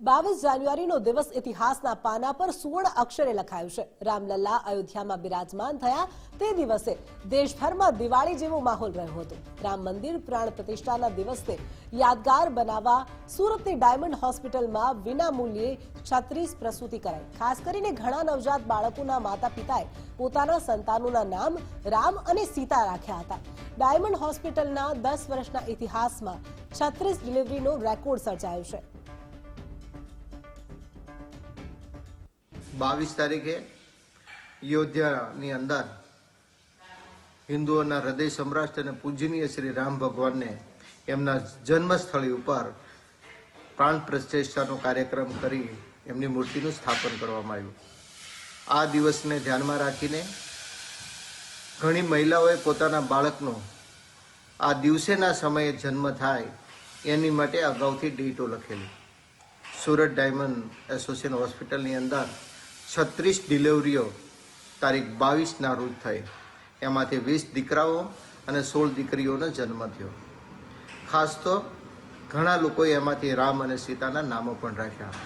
22 જાન્યુઆરીનો દિવસ ઇતિહાસના પાના પર સુવર્ણ અક્ષરે લખાયું છે। રામલલ્લા અયોધ્યામાં બિરાજમાન થયા તે દિવસે દેશભરમાં દિવાળી જેવો માહોલ રહ્યો હતો। રામ મંદિર પ્રાણ પ્રતિષ્ઠાના દિવસને યાદગાર બનાવવા સુરતની ડાયમંડ હોસ્પિટલમાં વિનામૂલ્યે 36 પ્રસૂતિ કરાઈ। ખાસ કરીને ઘણા નવજાત બાળકોના માતા પિતાએ પોતાના સંતાનોના નામ રામ અને સીતા રાખ્યા હતા। ડાયમંડ હોસ્પિટલના 10 વર્ષના ઇતિહાસમાં 36 ડિલિવરીનો રેકોર્ડ સર્જાયો છે। 22 તારીખે અયોધ્યાની અંદર હિન્દુઓના હૃદય સમ્રાટ અને પૂજનીય શ્રી રામ ભગવાનને એમના જન્મસ્થળી ઉપર પ્રાણ પ્રતિષ્ઠાનો કાર્યક્રમ કરી એમની મૂર્તિનું સ્થાપન કરવામાં આવ્યું। આ દિવસને ધ્યાનમાં રાખીને ઘણી મહિલાઓએ પોતાના બાળકનો આ દિવસેના સમયે જન્મ થાય એની માટે અગાઉથી ડેટો લખેલી। સુરત ડાયમંડ એસોસિએશન હોસ્પિટલની અંદર 36 ડિલિવરીઓ તારીખ 22ના રોજ થઈ। એમાંથી 20 દીકરાઓ અને 16 દીકરીઓનો જન્મ થયો। ખાસ તો ઘણા લોકોએ એમાંથી રામ અને સીતાના નામો પણ રાખ્યા।